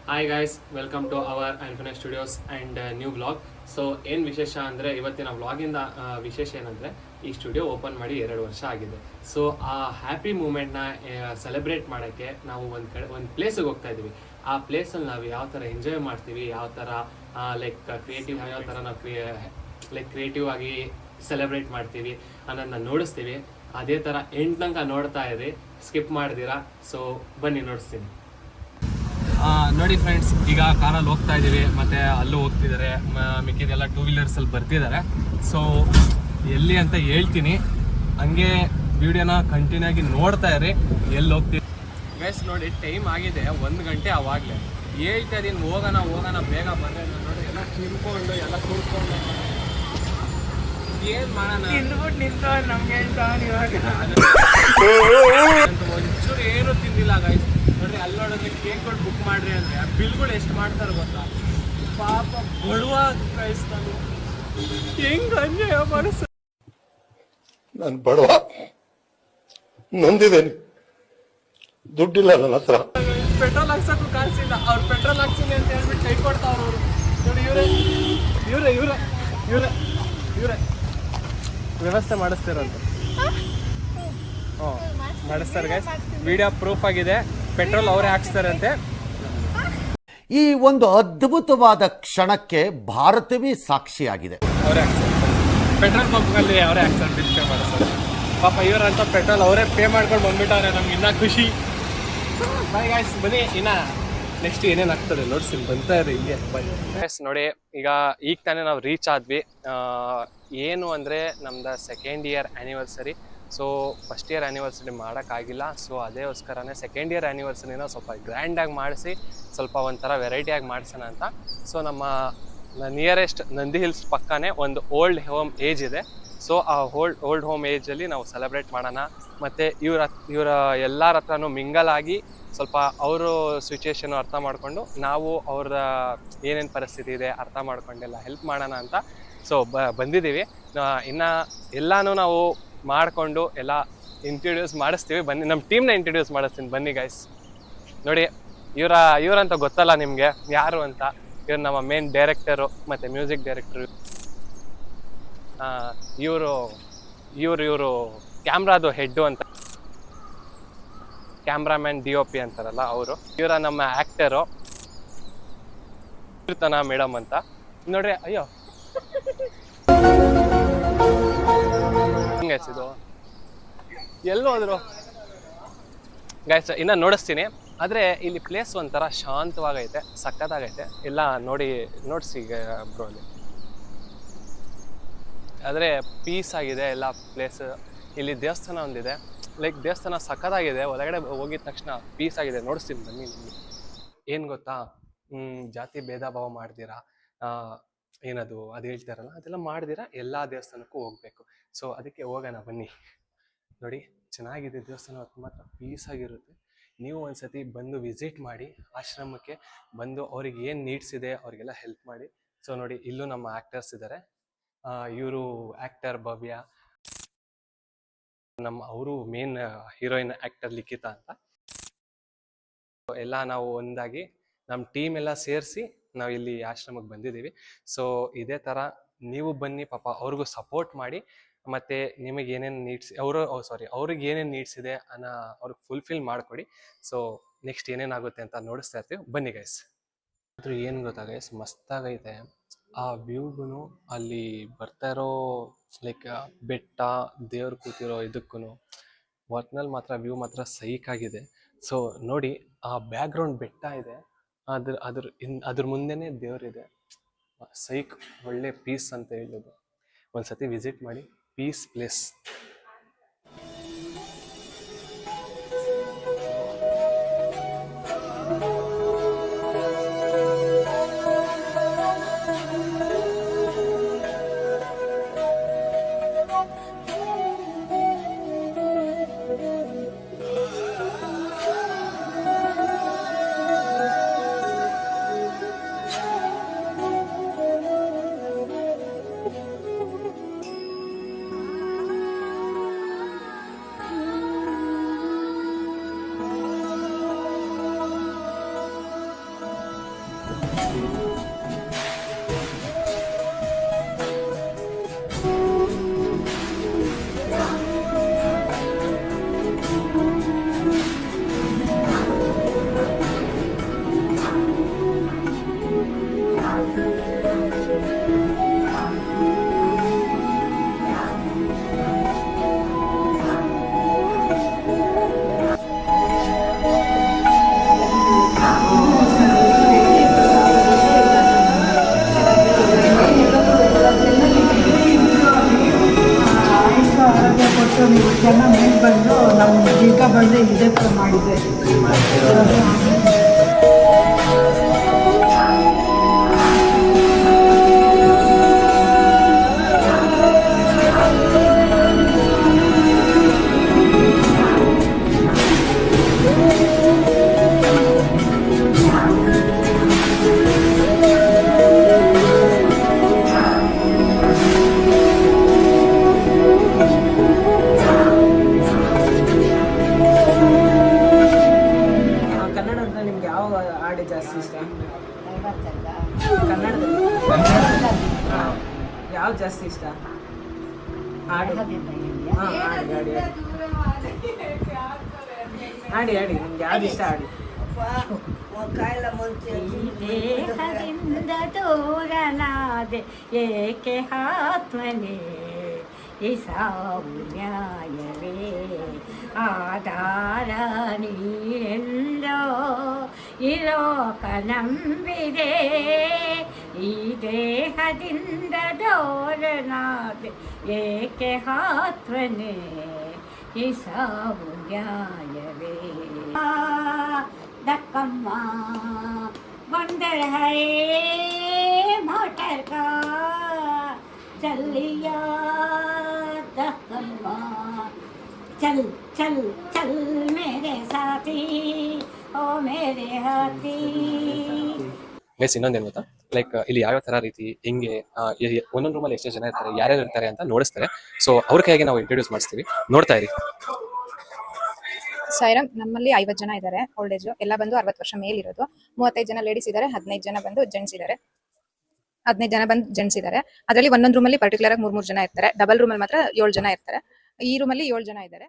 Hi guys, welcome to our infinite studios and new vlog. So ಏನು ವಿಶೇಷ ಅಂದರೆ ಇವತ್ತಿನ ವ್ಲಾಗಿಂದ ವಿಶೇಷ ಏನಂದರೆ ಈ ಸ್ಟುಡಿಯೋ ಓಪನ್ ಮಾಡಿ 2 ವರ್ಷ ಆಗಿದೆ. ಸೊ ಆ ಹ್ಯಾಪಿ ಮೂಮೆಂಟ್ನ ಸೆಲೆಬ್ರೇಟ್ ಮಾಡೋಕ್ಕೆ ನಾವು ಒಂದು ಪ್ಲೇಸಿಗೆ ಹೋಗ್ತಾ ಇದ್ದೀವಿ. ಆ ಪ್ಲೇಸಲ್ಲಿ ನಾವು ಯಾವ ಥರ ಎಂಜಾಯ್ ಮಾಡ್ತೀವಿ, ಯಾವ ಥರ ಲೈಕ್ ಕ್ರಿಯೇಟಿವ್ ಯಾವ ಥರ ನಾವು ಕ್ರಿಯೇಟಿವ್ ಆಗಿ ಸೆಲೆಬ್ರೇಟ್ ಮಾಡ್ತೀವಿ ಅನ್ನೋದನ್ನ ನೋಡಿಸ್ತೀವಿ. ಅದೇ ಥರ ಎಂಟು ತನಕ ನೋಡ್ತಾ ಇರಿ, ಸ್ಕಿಪ್ ಮಾಡ್ದಿರಾ. ಸೊ ಬನ್ನಿ ನೋಡಿಸ್ತೀನಿ. ನೋಡಿ ಫ್ರೆಂಡ್ಸ್, ಈಗ ಕಾರಲ್ಲಿ ಹೋಗ್ತಾ ಇದ್ದೀವಿ, ಮತ್ತು ಅಲ್ಲೂ ಹೋಗ್ತಿದ್ದಾರೆ, ಮಿಕ್ಕಿದೆಲ್ಲ 2 ವೀಲರ್ಸಲ್ಲಿ ಬರ್ತಿದ್ದಾರೆ. ಸೊ ಎಲ್ಲಿ ಅಂತ ಹೇಳ್ತೀನಿ, ಹಂಗೆ ವಿಡಿಯೋನ ಕಂಟಿನ್ಯೂ ಆಗಿ ನೋಡ್ತಾ ಇರಿ. ಎಲ್ಲಿ ಹೋಗ್ತೀವಿ ಗೈಸ್ ನೋಡಿ, ಟೈಮ್ ಆಗಿದೆ 1 ಗಂಟೆ. ಆವಾಗಲೇ ಹೇಳ್ತಾ ಇದ್ದೀನಿ ಹೋಗೋಣ ಬೇಗ ಬಂದರೆ. ನೋಡಿ ಎಲ್ಲ ತಿನ್ಕೊಂಡು ಎಲ್ಲ ಕೂತ್ಕೊಂಡು ಏನು ಮಾಡೋಣ ಒಂಚೂರು ಏನು ತಿಂದಿಲ್ಲ ಗೈಸ್. ನೋಡ್ರಿ, ಅಲ್ಲಿ ನೋಡಿದ್ರೆ ಕೇಕ್ಗಳು ಬುಕ್ ಮಾಡ್ರಿ ಅಂದರೆ ಆ ಬಿಲ್ಗಳು ಎಷ್ಟು ಮಾಡ್ತಾರೆ ಗೊತ್ತಾ? ಪಾಪ ಬಡವ ಗೈಸ್, ನಾನು ಹೆಂಗ್ ಅನ್ಯಾಯ ಮಾಡಿಸ. ನಾನು ಬಡವ, ನೊಂದಿದ್ದೇನೆ, ದುಡ್ಡಿಲ್ಲ ನನ್ನ ಹತ್ರ. ಪೆಟ್ರೋಲ್ ಹಾಕ್ಸಕ್ಕೂ ಕಾಸಿಲ್ಲ. ಅವ್ರು ಪೆಟ್ರೋಲ್ ಹಾಕ್ಸಿನಿ ಅಂತ ಹೇಳ್ಬಿಟ್ಟು ಕೈ ಕೊಡ್ತಾವ್ರು ಅವರು. ನೋಡಿ ಇವರೇ ವ್ಯವಸ್ಥೆ ಮಾಡಿಸ್ತಿರೋದು. ಮಾಡಿಸ್ತಾರೆ ಗೈಸ್, ವಿಡಿಯೋ ಪ್ರೂಫ್ ಆಗಿದೆ. ಪೆಟ್ರೋಲ್ ಅವರೇ ಹಾಕ್ಸ್ತಾರಂತೆ. ಈ ಒಂದು ಅದ್ಭುತವಾದ ಕ್ಷಣಕ್ಕೆ ಭಾರತವೇ ಸಾಕ್ಷಿಯಾಗಿದೆ. ಅವರೇ ಹಾಕ್ತಾರೆ, ಪೆಟ್ರೋಲ್ ಬಂಕ್ನಲ್ಲಿ ಅವರೇ ಹಾಕ್ತಾರೆ, ಬಿಲ್ ಪೇ ಮಾಡಿಸ್ತಾರೆ. ಪಾಪ ಇವರಂತ ಪೆಟ್ರೋಲ್ ಅವರೇ ಪೇ ಮಾಡ್ಕೊಂಡು ಬಂದ್ಬಿಟ್ಟವ್ರೆ. ನಮ್ಗೆ ಇನ್ನೂ ಖುಷಿ. ಬಾಯ್ ಗಾಯ್ಸ್, ಬನ್ನಿ ಇನ್ನ ನೆಕ್ಸ್ಟ್ ಏನೇನು ಆಗ್ತದೆ ನೋಡ್ತೀನಿ, ಬಂತಾ ಇರಿ ಹಿಂಗೆ. Bye guys. ನೋಡಿ, ಈಗ ತಾನೇ ನಾವು ರೀಚ್ ಆದ್ವಿ. ಏನು ಅಂದರೆ ನಮ್ದು 2nd year anniversary. So first year anniversary ಮಾಡೋಕ್ಕಾಗಿಲ್ಲ. ಸೊ ಅದೇಗೋಸ್ಕರನೇ 2nd ಇಯರ್ ಆ್ಯನಿವರ್ಸರಿನ ಸ್ವಲ್ಪ ಗ್ರ್ಯಾಂಡಾಗಿ ಮಾಡಿಸಿ, ಸ್ವಲ್ಪ ಒಂಥರ ವೆರೈಟಿಯಾಗಿ ಮಾಡಿಸೋಣ ಅಂತ. ಸೊ ನಮ್ಮ ನಿಯರೆಸ್ಟ್ ನಂದಿ ಹಿಲ್ಸ್ ಪಕ್ಕನೇ ಒಂದು ಓಲ್ಡ್ ಹೋಮ್ ಏಜ್ ಇದೆ. ಸೊ ಆ ಓಲ್ಡ್ ಹೋಮ್ ಏಜಲ್ಲಿ ನಾವು ಸೆಲೆಬ್ರೇಟ್ ಮಾಡೋಣ. ಮತ್ತು ಇವರ ಎಲ್ಲರ ಹತ್ರನೂ ಮಿಂಗಲ್ ಆಗಿ ಸ್ವಲ್ಪ ಅವರು ಸಿಚುವೇಶನ್ನು ಅರ್ಥ ಮಾಡಿಕೊಂಡು, ನಾವು ಅವ್ರ ಏನೇನು ಪರಿಸ್ಥಿತಿ ಇದೆ ಅರ್ಥ ಮಾಡ್ಕೊಂಡೆಲ್ಲ ಹೆಲ್ಪ್ ಮಾಡೋಣ ಅಂತ ಸೊ ಬಂದಿದ್ದೀವಿ. ಇನ್ನು ಎಲ್ಲನೂ ನಾವು ಮಾಡಿಕೊಂಡು ಎಲ್ಲ ಇಂಟ್ರೊಡ್ಯೂಸ್ ಮಾಡಿಸ್ತೀವಿ. ಬನ್ನಿ, ನಮ್ಮ ಟೀಮ್ನ ಇಂಟ್ರೊಡ್ಯೂಸ್ ಮಾಡಿಸ್ತೀನಿ ಬನ್ನಿ ಗೈಸ್. ನೋಡಿ, ಇವರಂತ ಗೊತ್ತಲ್ಲ ನಿಮಗೆ ಯಾರು ಅಂತ. ಇವ್ರು ನಮ್ಮ ಮೇನ್ ಡೈರೆಕ್ಟರು ಮತ್ತು ಮ್ಯೂಸಿಕ್ ಡೈರೆಕ್ಟರು. ಇವರು ಕ್ಯಾಮ್ರಾದು ಹೆಡ್ಡು ಅಂತ, ಕ್ಯಾಮ್ರಾಮ್ಯಾನ್ DOP ಅಂತಾರಲ್ಲ ಅವರು. ಇವರ ನಮ್ಮ ಆ್ಯಕ್ಟರು ಕೀರ್ತನಾ ಮೇಡಮ್ ಅಂತ. ನೋಡ್ರಿ, ಅಯ್ಯೋ ಇದು ಎಲ್ಲೋ ಹೋದ್ರು ಗೈಸ್. ಇನ್ನು ನೋಡಿಸ್ತೀನಿ. ಆದರೆ ಇಲ್ಲಿ ಪ್ಲೇಸ್ ಒಂಥರ ಶಾಂತವಾಗೈತೆ, ಸಕ್ಕತ್ತಾಗೈತೆ. ಎಲ್ಲ ನೋಡಿಸಿ ಬ್ರೋ. ಅಲ್ಲಿ ಆದರೆ ಪೀಸ್ ಆಗಿದೆ ಎಲ್ಲ ಪ್ಲೇಸ್. ಇಲ್ಲಿ ದೇವಸ್ಥಾನ ಒಂದಿದೆ, ಲೈಕ್ ದೇವಸ್ಥಾನ ಸಕ್ಕತ್ತಾಗಿದೆ. ಒಳಗಡೆ ಹೋಗಿದ ತಕ್ಷಣ ಪೀಸ್ ಆಗಿದೆ. ನೋಡಿಸ್ತೀನಿ ಬನ್ನಿ. ನಿಮಗೆ ಏನು ಗೊತ್ತಾ, ಜಾತಿ ಭೇದ ಭಾವ ಮಾಡ್ದಿರಾ, ಅದು ಹೇಳ್ತಾರಲ್ಲ, ಅದೆಲ್ಲ ಮಾಡ್ದಿರಾ ಎಲ್ಲ ದೇವಸ್ಥಾನಕ್ಕೂ ಹೋಗ್ಬೇಕು. ಸೊ ಅದಕ್ಕೆ ಹೋಗೋಣ ಬನ್ನಿ. ನೋಡಿ, ಚೆನ್ನಾಗಿದೆ ದೇವಸ್ಥಾನ, ಅದು ಮಾತ್ರ ಪೀಸ್ ಆಗಿರುತ್ತೆ. ನೀವು ಒಂದ್ಸತಿ ಬಂದು ವಿಸಿಟ್ ಮಾಡಿ, ಆಶ್ರಮಕ್ಕೆ ಬಂದು ಅವ್ರಿಗೆ ಏನು ನೀಡ್ಸ್ ಇದೆ ಅವ್ರಿಗೆಲ್ಲ ಹೆಲ್ಪ್ ಮಾಡಿ. ಸೊ ನೋಡಿ, ಇಲ್ಲೂ ನಮ್ಮ ಆ್ಯಕ್ಟರ್ಸ್ ಇದ್ದಾರೆ. ಇವರು ಆ್ಯಕ್ಟರ್ ಭವ್ಯ, ಅವರು ಮೇನ್ ಹೀರೋಯಿನ್ ಆ್ಯಕ್ಟರ್ ಲಿಖಿತಾ ಅಂತ. ಎಲ್ಲ ನಾವು ಒಂದಾಗಿ ನಮ್ಮ ಟೀಮ್ ಎಲ್ಲ ಸೇರಿಸಿ ನಾವು ಇಲ್ಲಿ ಆಶ್ರಮಕ್ಕೆ ಬಂದಿದ್ದೀವಿ. ಸೊ ಇದೇ ಥರ ನೀವು ಬನ್ನಿ, ಪಾಪ ಅವ್ರಿಗೂ ಸಪೋರ್ಟ್ ಮಾಡಿ. ಮತ್ತು ನಿಮಗೆ ಏನೇನು ನೀಡ್ಸ್ ಅವ್ರಿಗೆ ಏನೇನು ನೀಡ್ಸ್ ಇದೆ ಅವ್ರಿಗೆ ಫುಲ್ಫಿಲ್ ಮಾಡಿಕೊಡಿ. ಸೊ ನೆಕ್ಸ್ಟ್ ಏನೇನಾಗುತ್ತೆ ಅಂತ ನೋಡಿಸ್ತಾ ಇರ್ತೀವಿ. ಬನ್ನಿ ಗೈಸ್. ಆದರೂ ಏನು ಗೊತ್ತಾ ಗೈಸ್, ಮಸ್ತಾಗೈತೆ ಆ ವ್ಯೂಗೂ. ಅಲ್ಲಿ ಬರ್ತಾ ಇರೋ ಲೈಕ್ ಬೆಟ್ಟ, ದೇವ್ರು ಕೂತಿರೋ ಇದಕ್ಕೂ ಒಟ್ನಲ್ಲಿ ಮಾತ್ರ ವ್ಯೂ ಮಾತ್ರ ಸೈಕಾಗಿದೆ. ಸೊ ನೋಡಿ, ಆ ಬ್ಯಾಕ್ಗ್ರೌಂಡ್ ಬೆಟ್ಟ ಇದೆ, ಅದ್ರ ಮುಂದೆನೇ ದೇವರಿದೆ. ಸೈಕ್, ಒಳ್ಳೆ ಪೀಸ್ ಅಂತ ಹೇಳೋದು. ಒಂದ್ಸತಿ ವಿಸಿಟ್ ಮಾಡಿ, ಪೀಸ್ ಪ್ಲೇಸ್. ಕೊಟ್ಟು ನೀವು ಜನ ಮೇಲೆ ಬಂದು ನಮ್ಮ ಜೀಗ ಬಂದು ಇದೇ ಥರ ಮಾಡಿದೆ. ಕನ್ನಡದಲ್ಲಿ ನಿಮ್ಗೆ ಯಾವ ಹಾಡು ಜಾಸ್ತಿ ಇಷ್ಟ? ಕನ್ನಡದಲ್ಲಿ ಯಾವ್ದು ಜಾಸ್ತಿ ಇಷ್ಟ? ಹಾಡು ಹಾಡಿ ನಿಮ್ಗೆ ಯಾವ್ದು ಇಷ್ಟ? ಹಾಡಿ. ದೇಹದಿಂದ ದೂರನಾದೆ ಏಕೆ ಆತ್ಮನೇ ಈ ಸಾವು ನ್ಯಾಯವೇ ಆಧಾರ ನೀನೆಂದೋ ಈ ಲೋಕ ನಂಬಿದೆ ಈ ದೇಹದಿಂದ ದೂರನಾದೆ ಏಕೆ ಆತ್ಮನೇ ಈ ಸಾವು ನ್ಯಾಯವೇ दक्कम्मा बंदर है मोटर का चल लिया दक्कम्मा चल चल चल मेरे साथी ओ मेरे हाथी. ಗೈಸ್ ಇನ್ನೊಂದೇನು ಗೊತ್ತಾ, ಲೈಕ್ ಇಲ್ಲಿ ಯಾವ ಥರ ರೀತಿ ಹಿಂಗೆ ಒಂದೊಂದು ರೂಮಲ್ಲಿ ಎಷ್ಟೇ ಜನ ಇರ್ತಾರೆ, ಯಾರ್ಯಾರು ಇರ್ತಾರೆ ಅಂತ ನೋಡಿಸ್ತಾರೆ. ಸೊ ಅವ್ರ ಕೈಯಾಗಿ ನಾವು ಇಂಟ್ರೊಡ್ಯೂಸ್ ಮಾಡಿಸ್ತೀವಿ, ನೋಡ್ತಾ ಇರಿ. ಸಾಯಿರಾಮ್, ನಮ್ಮಲ್ಲಿ 50 ಜನ ಇದ್ದಾರೆ. ಓಲ್ಡ್ ಏಜ್ ಎಲ್ಲ ಬಂದು 60 ವರ್ಷ ಮೇಲಿರೋದು. 35 ಜನ ಲೇಡೀಸ್ ಇದ್ದಾರೆ, 15 ಜನ ಬಂದು ಜೆಂಟ್ಸ್ ಇದ್ದಾರೆ. 15 ಜನ ಬಂದು ಜೆಂಟ್ಸ್ ಇದ್ದಾರೆ. ಅದರಲ್ಲಿ ಒಂದೊಂದು ರೂಮಲ್ಲಿ ಪರ್ಟಿಕ್ಯುಲರ್ ಆಗಿ 3 ಜನ ಇರ್ತಾರೆ. ಡಬಲ್ ರೂಮಲ್ಲಿ ಮಾತ್ರ 7 ಜನ ಇರ್ತಾರೆ. ಈ ರೂಮಲ್ಲಿ 7 ಜನ ಇದ್ದಾರೆ.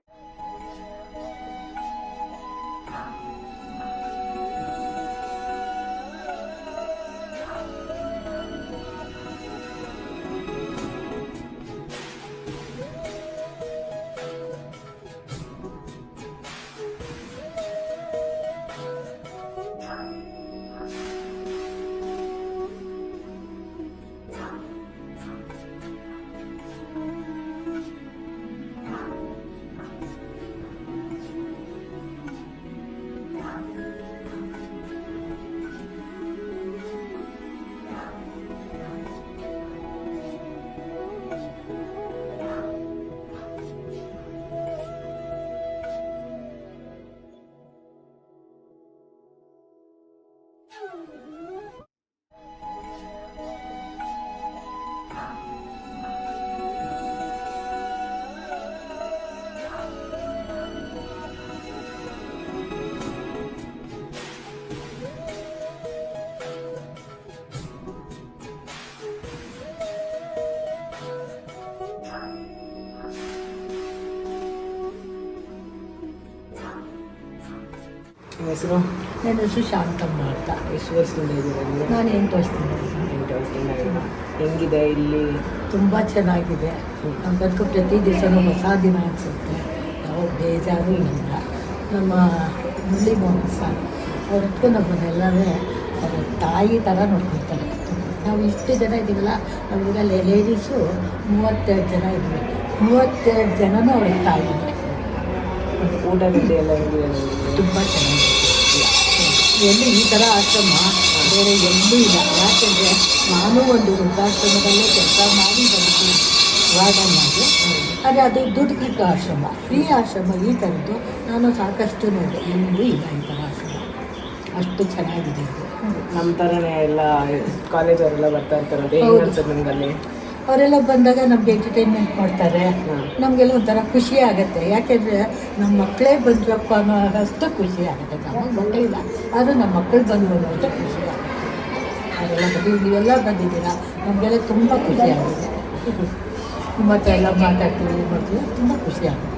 ಹೆಸರು? ನನ್ನ ಹೆಸರು ಶಾಂತಮ್ಮ ಅಂತ. ಎಷ್ಟು ವರ್ಷದಿಂದ ಇದ್ದೀರಾ ನೀವು? ನಾನು 8 ವರ್ಷದಿಂದ. 8 ವರ್ಷದಿಂದ. ಹೆಂಗಿದೆ ಇಲ್ಲಿ? ತುಂಬ ಚೆನ್ನಾಗಿದೆ. ನಮಗಂತೂ ಪ್ರತಿ ದಿವಸನೂ ಹೊಸ ದಿನ ಅನಿಸುತ್ತೆ. ಯಾವ ಬೇಜಾರು ಇಲ್ಲ. ನಮ್ಮ ಮುರಳಿ ಮೋಹನ್ ಸರ್ ಅವ್ರದ್ದು ನಮ್ಮನ್ನೆಲ್ಲವೇ ಅವ್ರ ತಾಯಿ ಥರ ನೋಡ್ಕೊಳ್ತಾರೆ. ನಾವು ಇಷ್ಟು ಜನ ಇದ್ದೀವಲ್ಲ, ನಮಗೀಗ ಲೇಡೀಸು 32 ಜನ ಇದ್ವಿ. 32 ಜನನೂ ಅವ್ರ ತಾಯಿನೇ. ಊಟ ಗಂಟೆ ಎಲ್ಲ ಹೆಂಗಿದೆ? ತುಂಬ ಚೆನ್ನಾಗಿದೆ. ಎಲ್ಲಿ ಈ ಥರ ಆಶ್ರಮ ಬೇರೆ ಎಲ್ಲೂ ಇಲ್ಲ. ಯಾಕೆಂದರೆ ನಾನು ಒಂದು ವೃದ್ಧಾಶ್ರಮದಲ್ಲೇ ಕೆಲಸ ಮಾಡಿ ಬಂದಿದ್ದೀನಿ ವಾರ್ಡನ್ ಆಗಿ. ಆದರೆ ಅದು ದುಡ್ಡು ಕಿಟ್ಟು ಆಶ್ರಮ, ಫ್ರೀ ಆಶ್ರಮ. ಈ ಥರದ್ದು ನಾನು ಸಾಕಷ್ಟು ನೋಡಿದೆ, ಎಲ್ಲೂ ಇಲ್ಲ ಈ ಥರ ಆಶ್ರಮ. ಅಷ್ಟು ಚೆನ್ನಾಗಿದೆ ಇದು. ನಮ್ಮ ಥರನೇ ಎಲ್ಲ ಕಾಲೇಜವರೆಲ್ಲ ಬರ್ತಾ ಇರ್ತಾರೆ. ಹೆಂಗೆ ಹೌದು. ಅನ್ಸುತ್ತೆ ನಿಮ್ಗೆ ಅಲ್ಲಿ? ಅವರೆಲ್ಲ ಬಂದಾಗ ನಮಗೆ ಎಂಟರ್ಟೈನ್ಮೆಂಟ್ ಮಾಡ್ತಾರೆ. ನಮಗೆಲ್ಲ ಒಂಥರ ಖುಷಿ ಆಗುತ್ತೆ. ಯಾಕೆಂದರೆ ನಮ್ಮ ಮಕ್ಕಳೇ ಬಂದ್ರಪ್ಪ ಅನ್ನೋ ಅಷ್ಟು ಖುಷಿ ಆಗುತ್ತೆ. ನಮ್ಮ ಮಕ್ಕಳಿಲ್ಲ, ಆದರೂ ನಮ್ಮ ಮಕ್ಕಳು ಬಂದು ಅನ್ನೋಷ್ಟು ಖುಷಿ ಆಗುತ್ತೆ. ಇವರೆಲ್ಲ ನೀವೆಲ್ಲ ಬಂದಿದ್ದೀರಾ, ನಮಗೆಲ್ಲ ತುಂಬ ಖುಷಿ ಆಗಿದೆ. ನಿಮ್ಮ ಹತ್ರ ಎಲ್ಲ ಮಾತಾಡ್ತೀವಿ ಮತ್ತು ತುಂಬ ಖುಷಿ ಆಗುತ್ತೆ.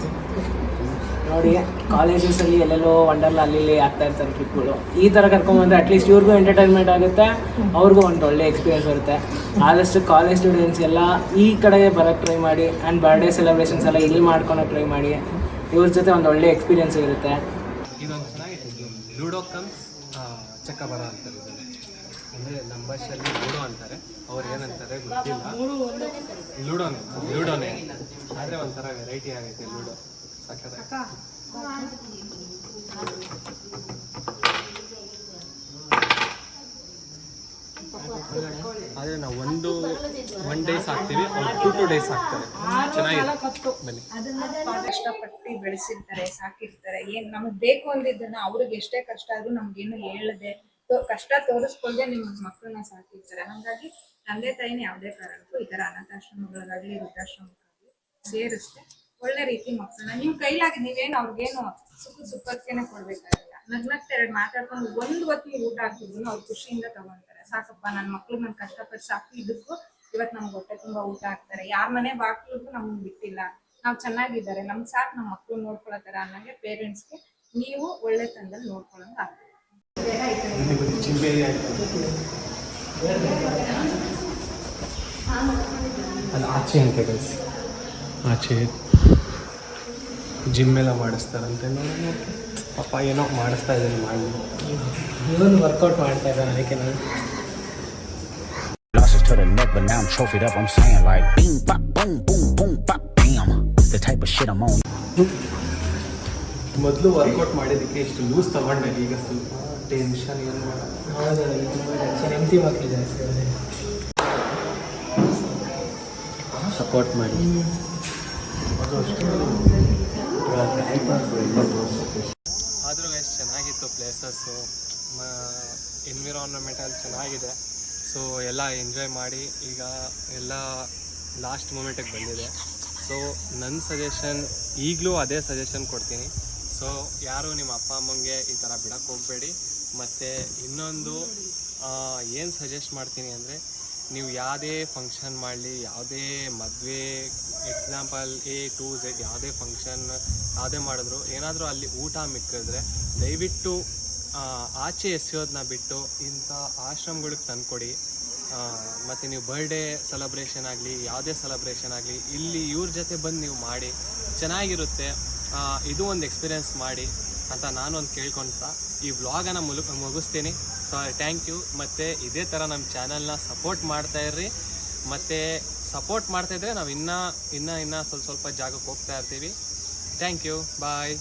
ನೋಡಿ, ಕಾಲೇಜಸಲ್ಲಿ ಎಲ್ಲೆಲ್ಲೋ ವಂಡರ್ಲಾ ಅಲ್ಲಿ ಆಗ್ತಾ ಇರ್ತಾರೆ ಟ್ರಿಪ್ಗಳು. ಈ ಥರ ಕರ್ಕೊಂಬಂದ್ರೆ ಅಟ್ಲೀಸ್ಟ್ ಇವ್ರಿಗೂ ಎಂಟರ್ಟೈನ್ಮೆಂಟ್ ಆಗುತ್ತೆ, ಅವ್ರಿಗೂ ಒಂದು ಒಳ್ಳೆ ಎಕ್ಸ್ಪೀರಿಯನ್ಸ್ ಇರುತ್ತೆ. ಆದಷ್ಟು ಕಾಲೇಜ್ ಸ್ಟೂಡೆಂಟ್ಸ್ ಎಲ್ಲ ಈ ಕಡೆಗೆ ಬರೋಕ್ಕೆ ಟ್ರೈ ಮಾಡಿ, ಆ್ಯಂಡ್ ಬರ್ಡೇ ಸೆಲೆಬ್ರೇಷನ್ಸ್ ಎಲ್ಲ ಇಲ್ಲಿ ಮಾಡ್ಕೊಳಕ್ಕೆ ಟ್ರೈ ಮಾಡಿ. ಇವ್ರ ಜೊತೆ ಒಂದು ಒಳ್ಳೆ ಎಕ್ಸ್ಪೀರಿಯನ್ಸ್ ಇರುತ್ತೆ. ಇದೊಂದು ಚೆನ್ನಾಗಿದೆ, ಲೂಡೋ ಕಮ್ಸ್ ಚಕ್ಕಬರ ಅಂತಾರೆ ಇದನ್ನು. ಅಂದರೆ ನಮ್ಮ ಭಾಷೆಯಲ್ಲಿ ಲೂಡೋ ಅಂತಾರೆ, ಅವ್ರು ಏನಂತಾರೆ ಗೊತ್ತಿಲ್ಲ. ಲೂಡೋನೇ ಆದರೆ ಒಂಥರ ವೆರೈಟಿ ಆಗೈತೆ ಲೂಡೋ, ಸಕ್ಕತ್ತಾಗಿ. ಆದರೆ ನಾವು ಒನ್ ಡೇಸ್ ಹಾಕ್ತೀವಿ, ಅವ್ರು 2 ಡೇಸ್ ಹಾಕ್ತಾರೆ. ಚೆನ್ನಾಗಿದೆ, ಬನ್ನಿ. ಕಷ್ಟಪಟ್ಟು ಬೆಳೆಸಿರ್ತಾರೆ, ಸಾಕಿರ್ತಾರೆ. ಏನ್ ನಮಗ್ ಬೇಕು ಅಂದಿದ್ದನ್ನ ಅವ್ರಿಗೆ ಎಷ್ಟೇ ಕಷ್ಟ ಆದ್ರೂ ನಮ್ಗೇನು ಹೇಳದೆ ಕಷ್ಟ ತೋರಿಸ್ಕೊಳ್ದೆ ನಿಮ್ಮ ಮಕ್ಕಳನ್ನ ಸಾಕಿರ್ತಾರೆ. ಹಾಗಾಗಿ ತಂದೆ ತಾಯಿನ ಯಾವುದೇ ಕಾರಣಕ್ಕೂ ಈ ತರ ಅನಾಥಾಶ್ರಮಗಳಿಗಾಗ್ಲಿ ವೃದ್ಧಾಶ್ರಮಕ್ಕಾಗ್ಲಿ ಸೇರಿಸ್ದೆ ಒಳ್ಳೆ ರೀತಿ ಮಕ್ಕಳನ್ನ ನಿಮ್ ಕೈಲಾಗಿ ನೀವೇನು ಅವ್ರಿಗೇನು ಸುಖಕ್ಕೇನೆ ಕೊಡ್ಬೇಕಾಗಿಲ್ಲ. ನಗ್ನಗ್ತಾ 2 ಮಾತಾಡ್ಕೊಂಡು ಒಂದು ಹೊತ್ತಿಗೆ ಊಟ ಹಾಕಿದ್ರು ಅವ್ರು ಖುಷಿಯಿಂದ ತಗೊಂತಾರೆ. ಸಾಕಪ್ಪ, ನನ್ನ ಮಕ್ಳು ನಾನು ಕಷ್ಟಪಟ್ಟು ಸಾಕಿದ್ದಕ್ಕೂ ಇವತ್ತು ನಮ್ಗೆ ಹೊಟ್ಟೆ ತುಂಬಾ ಊಟ ಹಾಕ್ತಾರೆ. ಯಾರ ಮನೆ ಬಾಕ್ಲಿಗೂ ನಮ್ಗೆ ಬಿಟ್ಟಿಲ್ಲ, ನಾವು ಚೆನ್ನಾಗಿದ್ದಾರೆ, ನಮ್ಗೆ ಸಾಕು ನಮ್ಮ ಮಕ್ಳು ನೋಡ್ಕೊಳತ್ತಾರ ಅನ್ನಂಗೆ ಪೇರೆಂಟ್ಸ್ಗೆ ನೀವು ಒಳ್ಳೆ ತಂದಲ್ಲಿ ನೋಡ್ಕೊಳ್ಳೋಂಗೆ ಆಗ್ತದೆ. ಅದು ಆಚೆ ಅಂತ ಗೈಸ್, ಆಚೆ ಜಿಮ್ ಎಲ್ಲ ಮಾಡಿಸ್ತಾರಂತೆ. ನೋಡಿ ಪಾಪ ಏನೋ ಮಾಡಿಸ್ತಾ ಇದ್ದೀನಿ, ಮಾಡಿ ಇವನು ವರ್ಕೌಟ್ ಮಾಡ್ತಾ ಇದ್ದಾನೆ. ಅದಕ್ಕೆ ನಾನು losses to the neck, but now I'm trophied up. I'm saying like bing, bop, boom, boom, boom, bop, bam. The type of shit I'm on. ಮೊದಲು ವರ್ಕೌಟ್ ಮಾಡಿದ್ದಕ್ಕೆ ಇಷ್ಟು ಲೂಸ್ ತಗೊಂಡೆ, ಈಗ ಸ್ವಲ್ಪ ಟೆನ್ಷನ್ ಏನು ಮಾಡೋದು. ನೆಮ್ಮದಿ ಮಕ್ಕಳು ಜಾಸ್ತಿ ಸಪೋರ್ಟ್ ಮಾಡಿ. ಆದರೂ ಗೈಸ್ ಚೆನ್ನಾಗಿತ್ತು ಪ್ಲೇಸಸ್ಸು, ಎನ್ವಿರಾನ್ಮೆಂಟಲ್ಲಿ ಚೆನ್ನಾಗಿದೆ. ಸೊ ಎಲ್ಲ ಎಂಜಾಯ್ ಮಾಡಿ ಈಗ ಎಲ್ಲ ಲಾಸ್ಟ್ ಮೂಮೆಂಟಿಗೆ ಬಂದಿದೆ. ಸೊ ನನ್ನ ಸಜೆಷನ್ ಈಗಲೂ ಅದೇ ಸಜೆಷನ್ ಕೊಡ್ತೀನಿ. ಸೊ ಯಾರು ನಿಮ್ಮ ಅಪ್ಪ ಅಮ್ಮಂಗೆ ಈ ಥರ ಬಿಡಕ್ಕೆ ಹೋಗಬೇಡಿ. ಮತ್ತು ಇನ್ನೊಂದು ಏನು ಸಜೆಸ್ಟ್ ಮಾಡ್ತೀನಿ ಅಂದರೆ, ನೀವು ಯಾವುದೇ ಫಂಕ್ಷನ್ ಮಾಡಲಿ, ಯಾವುದೇ ಮದುವೆ, ಎಕ್ಸಾಂಪಲ್ A to Z ಯಾವುದೇ ಫಂಕ್ಷನ್ ಯಾವುದೇ ಮಾಡಿದ್ರು ಏನಾದರೂ ಅಲ್ಲಿ ಊಟ ಮಿಕ್ಕಿದ್ರೆ ದಯವಿಟ್ಟು ಆಚೆ ಎಸೆಯೋದನ್ನ ಬಿಟ್ಟು ಇಂಥ ಆಶ್ರಮಗಳಿಗೆ ತಂದುಕೊಡಿ. ಮತ್ತು ನೀವು ಬರ್ಡೇ ಸೆಲೆಬ್ರೇಷನ್ ಆಗಲಿ, ಯಾವುದೇ ಸೆಲೆಬ್ರೇಷನ್ ಆಗಲಿ, ಇಲ್ಲಿ ಇವ್ರ ಜೊತೆ ಬಂದು ನೀವು ಮಾಡಿ, ಚೆನ್ನಾಗಿರುತ್ತೆ. ಇದು ಒಂದು ಎಕ್ಸ್ಪೀರಿಯೆನ್ಸ್ ಮಾಡಿ ಅಂತ ನಾನೊಂದು ಕೇಳ್ಕೊಳ್ತಾ ಈ ವ್ಲಾಗನ್ನು ಮುಗಿಸ್ತೀನಿ. So thank you. ಮತ್ತು ಇದೇ ಥರ ನಮ್ಮ ಚಾನಲ್ನ ಸಪೋರ್ಟ್ ಮಾಡ್ತಾಯಿರ್ರಿ. ಮತ್ತು ಸಪೋರ್ಟ್ ಮಾಡ್ತಾಯಿದ್ರೆ ನಾವು ಇನ್ನೂ ಸ್ವಲ್ಪ ಜಾಗಕ್ಕೆ ಹೋಗ್ತಾ ಇರ್ತೀವಿ. Thank you, bye.